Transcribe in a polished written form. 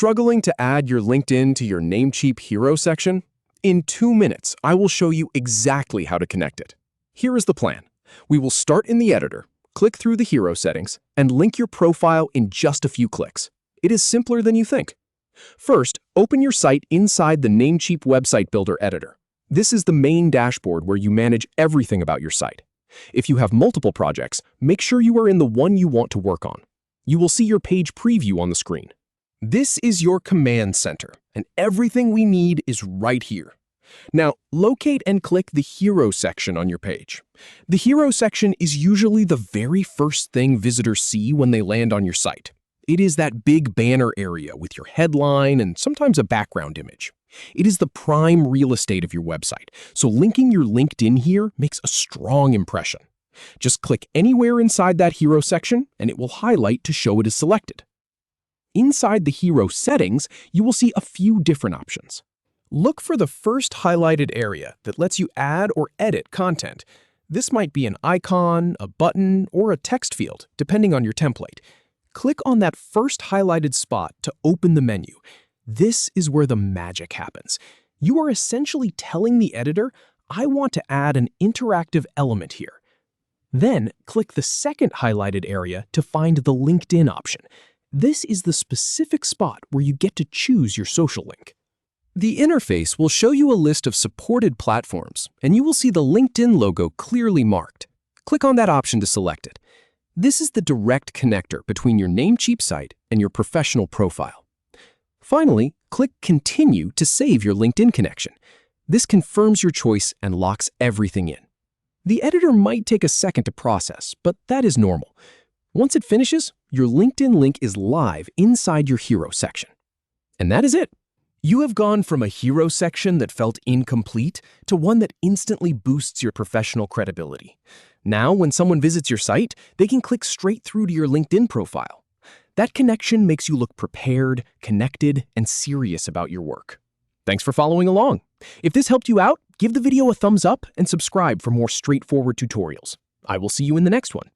Struggling to add your LinkedIn to your Namecheap Hero section? In 2 minutes, I will show you exactly how to connect it. Here is the plan. We will start in the editor, click through the hero settings, and link your profile in just a few clicks. It is simpler than you think. First, open your site inside the Namecheap Website Builder editor. This is the main dashboard where you manage everything about your site. If you have multiple projects, make sure you are in the one you want to work on. You will see your page preview on the screen. This is your command center, and everything we need is right here. Now, locate and click the Hero section on your page. The Hero section is usually the very first thing visitors see when they land on your site. It is that big banner area with your headline and sometimes a background image. It is the prime real estate of your website, so linking your LinkedIn here makes a strong impression. Just click anywhere inside that Hero section, and it will highlight to show it is selected. Inside the Hero settings, you will see a few different options. Look for the first highlighted area that lets you add or edit content. This might be an icon, a button, or a text field, depending on your template. Click on that first highlighted spot to open the menu. This is where the magic happens. You are essentially telling the editor, I want to add an interactive element here. Then click the second highlighted area to find the LinkedIn option. This is the specific spot where you get to choose your social link. The interface will show you a list of supported platforms, and you will see the LinkedIn logo clearly marked. Click on that option to select it. This is the direct connector between your Namecheap site and your professional profile. Finally, click Continue to save your LinkedIn connection. This confirms your choice and locks everything in. The editor might take a second to process, but that is normal. Once it finishes, your LinkedIn link is live inside your Hero section. And that is it. You have gone from a Hero section that felt incomplete to one that instantly boosts your professional credibility. Now, when someone visits your site, they can click straight through to your LinkedIn profile. That connection makes you look prepared, connected, and serious about your work. Thanks for following along. If this helped you out, give the video a thumbs up and subscribe for more straightforward tutorials. I will see you in the next one.